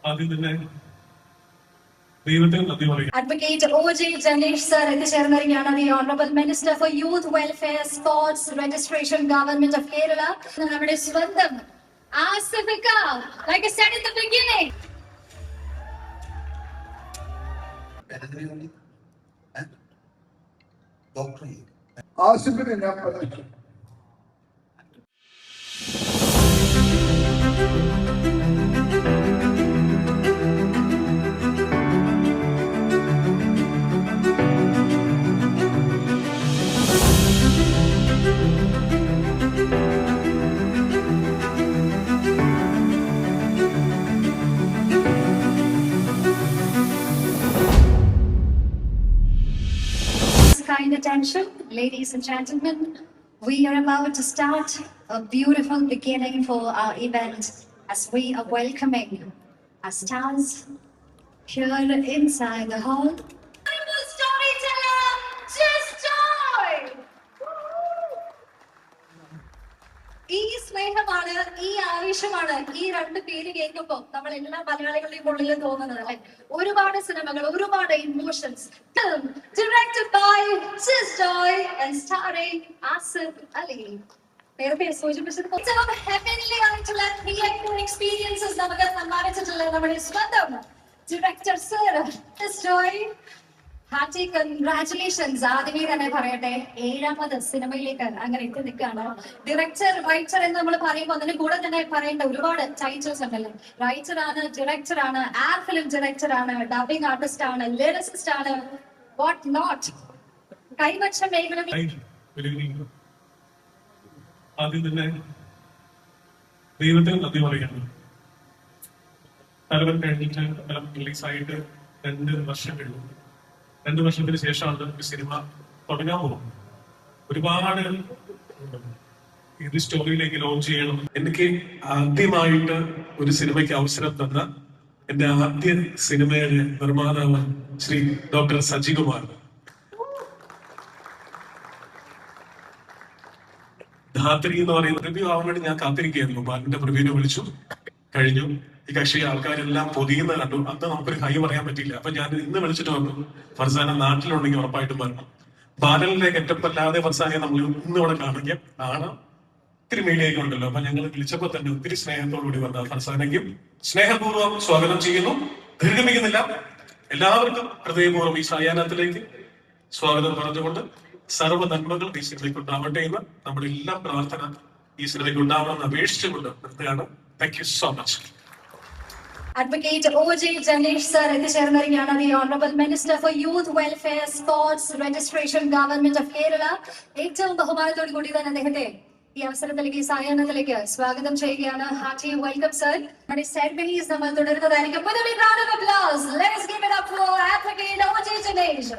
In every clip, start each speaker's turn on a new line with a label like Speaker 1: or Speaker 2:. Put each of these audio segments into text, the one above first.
Speaker 1: ആദ്യം തന്നെ ദൈവത്തിന് നന്ദി പറയും.
Speaker 2: Advocate O.J. Janesh sir എത്തിച്ചേർന്നിരിക്കുകയാണ്. The Honorable Minister for Youth Welfare, Sports, Registration, Government of Kerala. നമ്മുടെ സ്വന്തം ആസിഫിക്ക, like I said in the beginning.
Speaker 3: ആസിഫിനെ ഞാൻ പറഞ്ഞു.
Speaker 2: Kind attention, ladies and gentlemen, we are about to start a beautiful beginning for our event as we are welcoming our stars here inside the hall. Storyteller, just joy! ഈ സ്നേഹമാണ്, ഈ ആവേശമാണ് ഈ രണ്ട് പേര് കേൾക്കുമ്പോ നമ്മൾ എല്ലാ മലയാളികളുടെയും ഉള്ളിൽ തോന്നുന്നത് അല്ലെ. ഒരുപാട് സിനിമകൾ, ഒരുപാട് emotions. Directed by Just Joy and starring Asif Ali. നേരത്തെ സൂചിപ്പിച്ചത് ഹെവൻലി ആയിട്ടുള്ള തിയേറ്റർ എക്സ്പീരിയൻസസ് നമുക്ക് സമ്മാനിച്ചിട്ടുള്ള നമ്മുടെ സ്വന്തം director sir Just Joy. Hearty congratulations. ആദ്യമേ തന്നെ പറയട്ടെ, 7ാമത് സിനിമയിലേക്ക് അങ്ങനെ എത്തി നിൽക്കുകയാണ്. ഡയറക്ടർ, റൈറ്റർ എന്ന് നമ്മൾ പറയുമ്പോൾ അതിന് കൂടെ തന്നെ പറയേണ്ട ഒരുപാട് ടൈറ്റിൽസ് ഉണ്ടല്ലോ. റൈറ്റർ ആണ്, ഡയറക്ടർ ആണ്, ആർ ഫിലിം ഡയറക്ടർ ആണ്, ഡബിംഗ് ആർട്ടിസ്റ്റ് ആണ്, ലിറിസിസ്റ്റ് ആണ്, വാട്ട് നോട്ട്. കൈവച്ച മേഖലകളിൽ
Speaker 1: ആദ്യം തന്നെ ദൈവത്തിന് നന്ദി പറയാണ്. തലവൻ കഴിഞ്ഞിട്ട് റിലീസായിട്ട് 2 വർഷം കഴിഞ്ഞു. 2 വർഷത്തിന് ശേഷമാണ് ഒരു സിനിമ തുടങ്ങാൻ പോകുന്നത്. ഒരുപാട് ഇത് സ്റ്റോറിയിലേക്ക് ലോഞ്ച് ചെയ്യണം. എനിക്ക് ആദ്യമായിട്ട് ഒരു സിനിമയ്ക്ക് അവസരം തന്ന എന്റെ ആദ്യ സിനിമയുടെ നിർമ്മാതാവ് ശ്രീ ഡോക്ടർ സജികുമാർ. ധാത്രി എന്ന് പറയുന്ന റിവ്യൂ ആവാൻ വേണ്ടി ഞാൻ കാത്തിരിക്കുകയായിരുന്നു. ബാലിന്റെ പ്രിവ്യൂവിനെ വിളിച്ചു കഴിഞ്ഞു. ഈ കക്ഷി ആൾക്കാരെല്ലാം പൊതിയുന്ന കണ്ടു. അന്ന് നമുക്കൊരു ഹൈ പറയാൻ പറ്റില്ല. അപ്പൊ ഞാൻ ഇന്ന് വിളിച്ചിട്ട് വന്നു, ഫർസാന നാട്ടിലുണ്ടെങ്കിൽ ഉറപ്പായിട്ടും വരണം. ബാലനിലെ ഗെറ്റപ്പല്ലാതെ ഫർസാനെ നമ്മൾ ഇന്ന് ഇവിടെ കാണാം. ഒത്തിരി മീഡിയൊക്കെ ഉണ്ടല്ലോ. അപ്പൊ ഞങ്ങൾ വിളിച്ചപ്പോ തന്നെ ഒത്തിരി സ്നേഹത്തോടുകൂടി വന്ന ഫർസാനയ്ക്കും സ്നേഹപൂർവ്വം സ്വാഗതം ചെയ്യുന്നു. ദീർഘമിക്കുന്നില്ല, എല്ലാവർക്കും ഹൃദയപൂർവ്വം ഈ സായാഹ്നത്തിലേക്ക് സ്വാഗതം പറഞ്ഞുകൊണ്ട് സർവ്വ നന്മകൾ ഈ സിനിമയ്ക്ക് ഉണ്ടാവട്ടെ എന്ന് നമ്മുടെ എല്ലാ പ്രാർത്ഥന ഈ സിനിമയ്ക്ക് ഉണ്ടാവണമെന്ന് അപേക്ഷിച്ചുകൊണ്ട് നിർത്തുകയാണ്. Thank you so much.
Speaker 2: Advocate O.J. Janesh sir എത്തിച്ചേർന്നിരിക്കുകയാണ്. The Honorable Minister for Youth Welfare, Sports, Registration, Government of Kerala. ഏറ്റവും ബഹുമാനത്തോടു കൂടി തന്നെ അദ്ദേഹത്തെ ഈ അവസരത്തിലേക്ക്, ഈ സായാഹ്നത്തിലേക്ക് സ്വാഗതം ചെയ്യുകയാണ്. Hearty welcome sir. നമ്മുടെ സെറമണീസ് നമ്മൾ തുടരുന്നതായിരിക്കും. With a big round of applause, let us give it up for Advocate O.J. Janesh,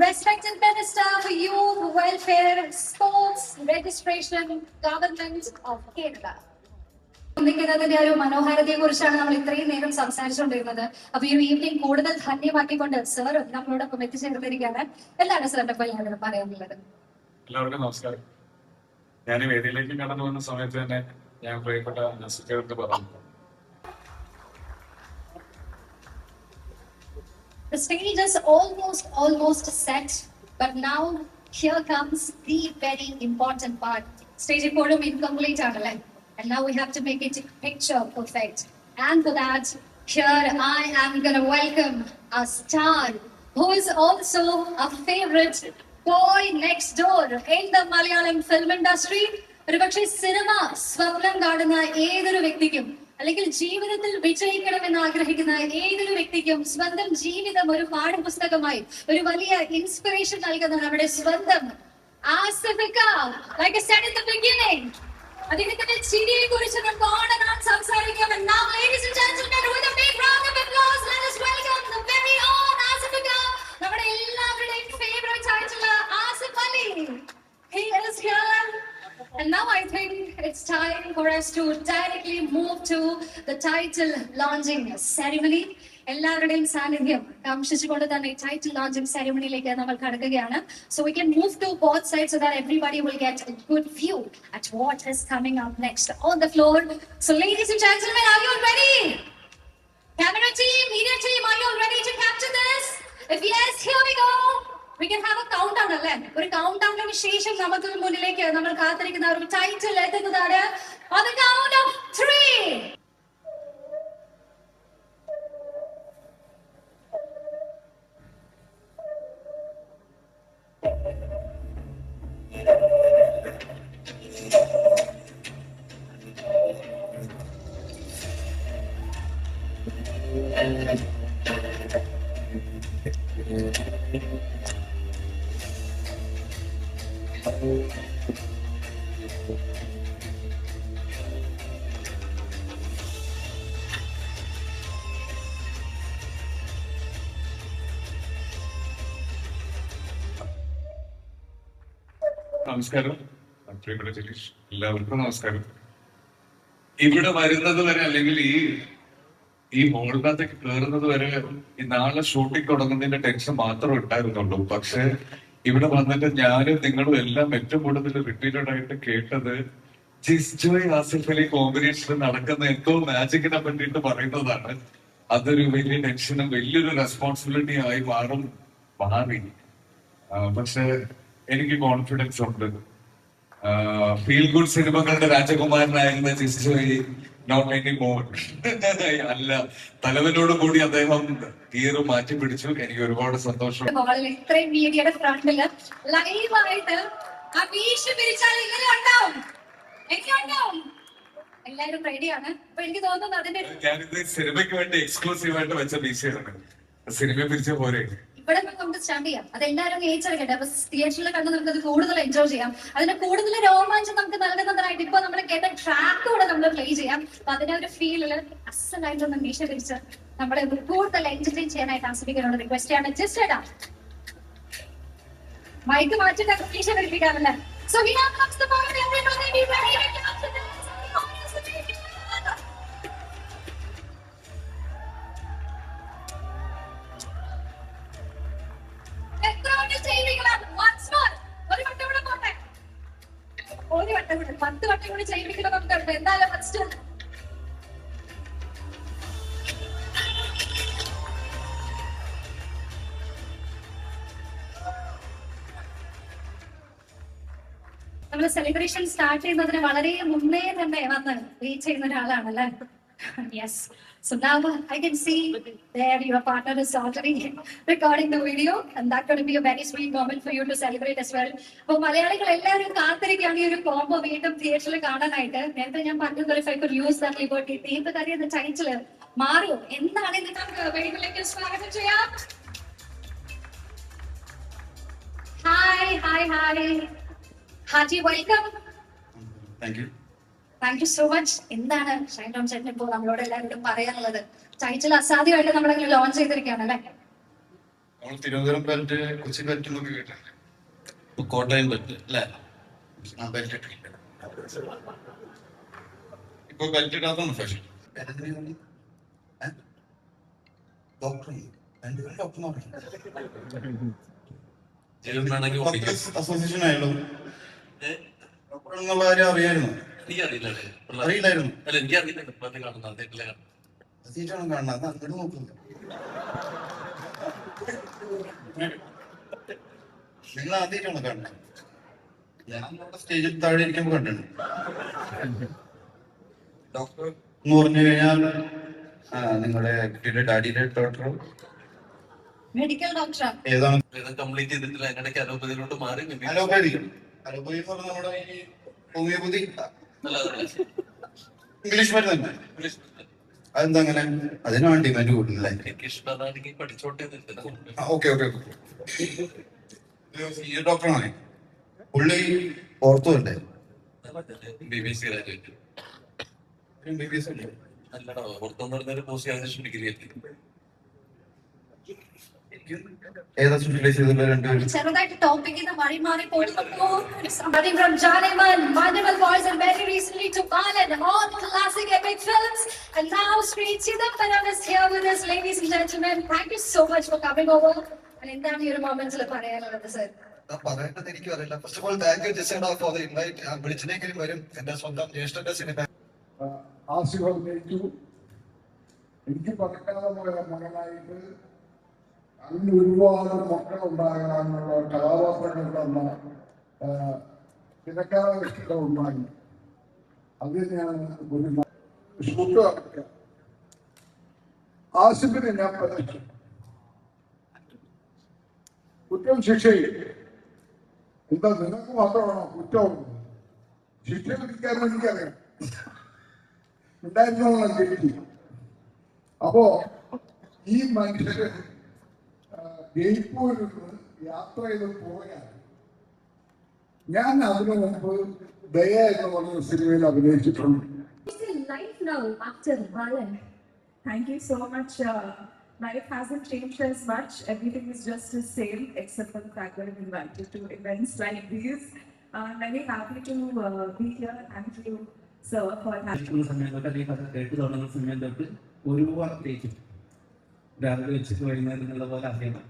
Speaker 2: Respected Minister for Youth Welfare, Sports, Registration, Government of Kerala. ിന്റെ ഒരു മനോഹാരിതയെ കുറിച്ചാണ് നമ്മൾ ഇത്രയും നേരം സംസാരിച്ചുകൊണ്ടിരുന്നത്. അപ്പൊ ഈ ഈവനിങ് കൂടുതൽ ധന്യമാക്കിക്കൊണ്ട് സർ നമ്മളോടൊപ്പം എത്തിച്ചേർന്നിരിക്കുകയാണ്. എന്താണ് സാറിന്റെ എല്ലാവരും പറയാനുള്ളത്?
Speaker 4: എല്ലാവർക്കും നമസ്കാരം. ഞാൻ ഈ വേദിയിലേക്ക് കടന്നു വന്ന സമയത്ത് തന്നെ ഞാൻ പ്രിയപ്പെട്ട നസിക്കയോട് പറഞ്ഞു,
Speaker 2: The stage is almost set, but now here comes the very important part. Stage ഇപ്പോഴും incomplete ആണല്ലേ. And now we have to make it picture perfect. And for that, here I am going to welcome a star who is also a favorite boy next door in the Malayalam film industry. ഒരുപക്ഷെ cinema സ്വപ്നം കാണുന്ന ഏതൊരു വ്യക്തിക്കും, അല്ലെങ്കിൽ ജീവിതത്തിൽ വിജയിക്കണമെന്ന് ആഗ്രഹിക്കുന്ന ഏതൊരു വ്യക്തിക്കും സ്വന്തം ജീവിതം ഒരു പാഠപുസ്തകമായി, ഒരു വലിയ ഇൻസ്പിറേഷൻ നൽകുന്ന നമ്മുടെ സ്വന്തം ആസിഫിക്ക. Like I said in the beginning, അദ്ദേഹത്തിന്റെ ചിരിയെ കുറിച്ച് നമുക്ക് ഓണാൻ സംസാരിക്കാം. Now, ladies and gentlemen, with a big round of applause, let us welcome the very own Asif. നമ്മുടെ എല്ലാവരുടെയും ഫേവറേറ്റ് ആയിട്ടുള്ള Asif Ali. He is here. And now I think it's time for us to directly move to the title launching ceremony. എല്ലാവരുടെയും സാന്നിധ്യം കാംക്ഷിച്ചുകൊണ്ട് തന്നെ title launching സെറിമണിയിലേക്ക് നമ്മൾ കടക്കുകയാണ്. So we can move to both sides so that everybody will get a good view at what is coming up next on the floor. So ladies and gentlemen, are you ready? Camera We can have a countdown അല്ലേ? ഒരു കൗണ്ട്ഡൗണിന് ശേഷം നമുക്ക് മുന്നിലേക്ക് നമ്മൾ കാത്തിരിക്കുന്ന ഒരു title എത്തുന്നതാണ്. On the count of 3.
Speaker 4: നമസ്കാരം, പ്രിയപ്പെട്ട ജിലീഷ്, എല്ലാവർക്കും നമസ്കാരം. ഇവിടെ വരുന്നത് വരെ അല്ലെങ്കിൽ ഈ മോളിനകത്തേക്ക് കയറുന്നത് വരെ ഈ നാളെ ഷൂട്ടിംഗ് തുടങ്ങുന്നതിന്റെ ടെൻഷൻ മാത്രമേ ഉണ്ടായിരുന്നുള്ളൂ. പക്ഷെ ഇവിടെ വന്നിട്ട് ഞാനും നിങ്ങളും എല്ലാം ഏറ്റവും കൂടുതൽ റിപ്പീറ്റഡ് ആയിട്ട് കേട്ടത് ജിസ്ജോയ് ആസിഫ് അലി കോമ്പിനേഷനിൽ നടക്കുന്ന എന്തോ മാജിക്കിനെ പറ്റിയിട്ട് പറയുന്നതാണ്. അതൊരു വലിയ ടെൻഷനും വലിയൊരു റെസ്പോൺസിബിലിറ്റി ആയി മാറി. പക്ഷെ എനിക്ക് കോൺഫിഡൻസ് ഉണ്ട്. ഫീൽ ഗുഡ് സിനിമകളുടെ രാജകുമാരനായിരുന്ന ജിസ്ജോയ് നോട്ട് എനി മോർ അല്ല, തലവനോട് കൂടി അദ്ദേഹം ഗിയർ മാറ്റി പിടിച്ചു. എനിക്ക് ഒരുപാട് സന്തോഷം.
Speaker 2: ഇത്രയും മീഡിയയുടെ ഫ്രണ്ടില് ലൈവായിട്ട് എല്ലാവരും റെഡിയാണ്. അപ്പൊ എനിക്ക് തോന്നുന്നു അതിന്റെ
Speaker 4: ഞാനിത് സിനിമയ്ക്ക് വേണ്ടി എക്സ്ക്ലൂസീവ് ആയിട്ട് വെച്ച ബീച്ചാണ്. സിനിമയെ പിരിച്ച പോരെ
Speaker 2: ഇവിടെ നമുക്ക് സ്റ്റാർട്ട് ചെയ്യാം. അത് എല്ലാവരും ഏച്ചെടുക്കട്ടെ. അപ്പൊ തിയേറ്ററിൽ കണ്ട് നമുക്ക് അത് കൂടുതൽ എൻജോയ് ചെയ്യാം. അതിന് കൂടുതൽ രോമാഞ്ചം നമുക്ക് നൽകുന്നതിനായിട്ട് ഇപ്പൊ നമ്മൾ കേട്ട ട്രാക്ക് കൂടെ നമ്മൾ പ്ലേ ചെയ്യാം. അപ്പൊ അതിന്റെ ഒരു ഫീലില് അസലായിട്ടൊന്ന് മീശ പിരിച്ച് നമ്മളെ കൂടുതൽ എന്റർടൈൻ ചെയ്യാനായിട്ട് ആസ്വദിക്കാനുള്ള റിക്വസ്റ്റ് ആണ്. ജസ്റ്റ് ഇടാം മൈക്ക് മാറ്റിട്ട് മീശ പിരിപ്പിക്കാറില്ല. So here comes the moment, everybody be ready to come to dance. ഒരു വട്ടം കൂടെ 10 വട്ടം കൂടി ചെയ്യിപ്പിക്കണം നമുക്ക്. എന്തായാലും ഫസ്റ്റ് നമ്മള് സെലിബ്രേഷൻ സ്റ്റാർട്ട് ചെയ്യുന്നതിന് വളരെ മുന്നേ തന്നെ വന്ന് റീച്ച് ചെയ്യുന്ന ഒരാളാണല്ലേ. Yes. So now I can see there your partner is already recording the video and that's going to be a very sweet moment for you to celebrate as well. അപ്പോൾ മലയാളികൾ എല്ലാവരും കാത്തിരിക്കുകയാണ് ഈ ഒരു കോംബോ വീണ്ടും തിയേറ്ററിൽ കാണാനായിട്ട്. നേരത്തെ ഞാൻ പറഞ്ഞത് if I could use that liberty, ദീപകരി എന്ന ടൈറ്റിൽ മാറും. എന്താണ് ഇന്ന് നമുക്ക് വേദിയിലേക്ക് സ്വാഗതം ചെയ്യാം. Hi Haji, welcome. Thank you so much. എന്താണ് ഷൈൻ ടോം ചേട്ടൻ ഇപ്പോൾ നമ്മളോട് എല്ലാവരോടും പറയാനുള്ളത്? ടൈറ്റിൽ അസാധ്യമായിട്ട് നമ്മളങ്ങനെ ലോഞ്ച് ചെയ്തിരിക്കുകയാണ് അല്ലേ?
Speaker 3: നമ്മൾ തിരുവനന്തപുരം ബെൽറ്റ്, കൊച്ചി ബെൽറ്റ് എന്നൊക്കെ കേട്ടിട്ടുണ്ട്. ഇപ്പൊ കോട്ടയം ബെൽറ്റ് അല്ലേ? ആ ബെൽറ്റ് ഇട്ടില്ല. ഇപ്പൊ ബെൽറ്റ് ഇടാത്തതാണ് ഫാഷൻ. അസോസിയേഷൻ ആയാലും ഡോക്ടർ എന്നുള്ള കാര്യം അറിയായിരുന്നു. അറിയില്ലായിരുന്നു. സീറ്റാണ് കാണുന്നത്. അങ്ങോട്ട് നോക്കുന്നു. നിങ്ങൾ ആദ്യമായിട്ടാണ് കാണുന്നത്. ഞാൻ നമ്മുടെ സ്റ്റേജിൽ താഴെ ഇരിക്കുമ്പോൾ കണ്ടിട്ടുണ്ട്. ഡോക്ടർ എന്ന് പറഞ്ഞു കഴിഞ്ഞാൽ നിങ്ങളുടെ കുട്ടിയുടെ ഡാഡിയുടെ ഡോക്ടർ
Speaker 2: മെഡിക്കൽ ഡോക്ടർ
Speaker 3: ഏതാണ്?
Speaker 5: കംപ്ലീറ്റ് ചെയ്തിട്ടില്ല. അതിനിടയ്ക്ക് അലോപ്പതിയിലോട്ട് മാറി.
Speaker 3: അലോപ്പതി എന്ന് പറഞ്ഞാൽ നമ്മുടെ ഈ ഹോമിയോപ്പതി ഇംഗ്ലീഷ് മരുന്ന് തന്നെ. അതെന്താ അങ്ങനെ? അതിനാണ് ഡിമാൻഡ് കൂടുതലല്ലേ?
Speaker 5: എനിക്ക് ഇഷ്ടമാണെങ്കിൽ പഠിച്ചോട്ടെ.
Speaker 3: ഓക്കെ സീനിയർ ഡോക്ടറാണ് പുള്ളി. ഓർത്തോ അല്ലേ?
Speaker 5: BBC graduate.
Speaker 3: MBBS അല്ലേ?
Speaker 5: അല്ലടാ, ഓർത്തെന്ന് പറഞ്ഞൊരു പോസ്റ്റ് ഗ്രാജുവേഷൻ ഡിഗ്രി എത്തി.
Speaker 3: ഏതാ സ്പെഷ്യലൈസ് ചെയ്തിട്ടുള്ള രണ്ടുപേരും?
Speaker 2: ചെറുതായിട്ട് ടോപ്പിക്കിൽ വഴി മാറി പോകുന്നു. Somebody from Jaliman, Mandimal Boys and very recently to Balan, all classic epic films. And now Sri Chidambaram is here with us, ladies and gentlemen. Thank you so much for coming over. And എന്താണ് ഈ ഒരു മൊമെന്റ്സിൽ പറയാനുള്ളത് sir?
Speaker 6: പറയേണ്ടത് എനിക്ക് അറിയില്ല. First of all thank you ജിസേഡ for the invite. ഞാൻ വിളിച്ചിനെങ്കിലും വരും. എന്റെ സ്വന്തം ജ്യേഷ്ഠന്റെ സിനിമ
Speaker 7: ആസിഫിലേക്കു എനിക്ക് പറക്കാതെ പോയ മകനായിട്ട് അതിന് ഒരുപാട് മക്കളുണ്ടാകാനുള്ള കഥാപാത്രങ്ങൾ തന്ന തിരക്കാറുണ്ടായി. അത് ഞാൻ ഒരു ഷൂട്ട് നടക്കുക. ആസിഫിനെ ഞാൻ പറ്റിച്ചു. കുറ്റവും ശിക്ഷയും എന്താ നിനക്ക് മാത്രമാണോ കുറ്റവും ശിക്ഷ വിധിക്കാനും എനിക്കറിയാം ഉണ്ടായിരുന്നോളം ജയിച്ചു. അപ്പോ ഈ മനുഷ്യര് ജയ്പൂരിൽ നിന്ന് യാത്ര ചെയ്ത് പോയാൽ ഞാൻ അതിനു മുമ്പ് ദയ എന്ന് പറഞ്ഞ സിനിമയിൽ അഭിനയിച്ചിട്ടുണ്ട്.
Speaker 2: It's in life now after Balan.
Speaker 8: Thank you so much. Life hasn't changed as much. Everything is just the same, except for the fact that I'm invited to events like these. I'm very happy to be here. Thank you, sir, for having
Speaker 9: സമയത്തൊക്കെ അല്ലെങ്കിൽ അത് കേട്ട് തുടങ്ങുന്ന സമയത്തൊക്കെ ഒരുപാട് തേക്കും. രാവിലെ വെച്ചിട്ട് വൈകുന്നേരമുള്ള പോലെ അറിയണം.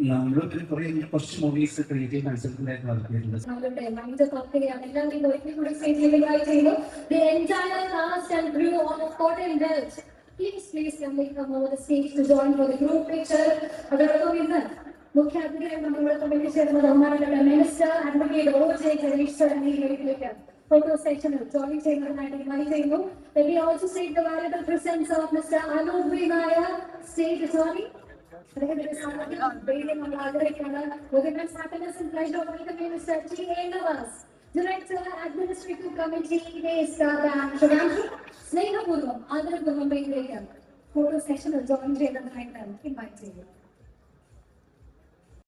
Speaker 9: നമ്മളൊരു കുറച്ച് മൂവീസ് ക്രിയേറ്റീവ് കൺസൾട്ടൻ്റായിട്ട് വർക്ക് ചെയ്തിട്ടുണ്ട്.
Speaker 2: നമ്മളുടെ മൈൻഡ് പാർട്ടിയാണ് എല്ലാവരെയും ഒരിക്കൽ കൂടി സ്റ്റേജിൽ ഇൻവൈറ്റ് ചെയ്യുന്നു. The entire cast and crew of Cotton Belt. Please come over the stage to join for the group picture. അതോടൊപ്പം ഇന്ന് മുഖ്യാതിഥിയായി നമ്മളോടൊപ്പം എത്തിച്ചേർന്നത് ബഹുമാനപ്പെട്ട minister advocate O.J. Janeesh sir എന്നിവരിലേക്ക് ഫോട്ടോ സെഷനിൽ ജോയിൻ ചെയ്യുന്നതിനായിട്ട് ഇൻവൈറ്റ് ചെയ്യുന്നു. Let me also state the valuable presence of Mr. Anup V. Nair, State Attorney. അദ്ദേഹത്തിന്റെ സാന്നിധ്യം വേണ്ടി നമ്മൾ ആഗ്രഹിക്കുന്നത്. With immense happiness and pleasure welcoming Mr. T.A. Nawaz, Director, Administrative Committee, Trivandrum. സ്നേഹപൂർവ്വം ആദരപൂർവ്വം വേദിയിലേക്ക് ഫോട്ടോ സെഷനിൽ ജോയിൻ ചെയ്യുന്നതിനായിട്ട് ഇൻവൈറ്റ് ചെയ്യുന്നു.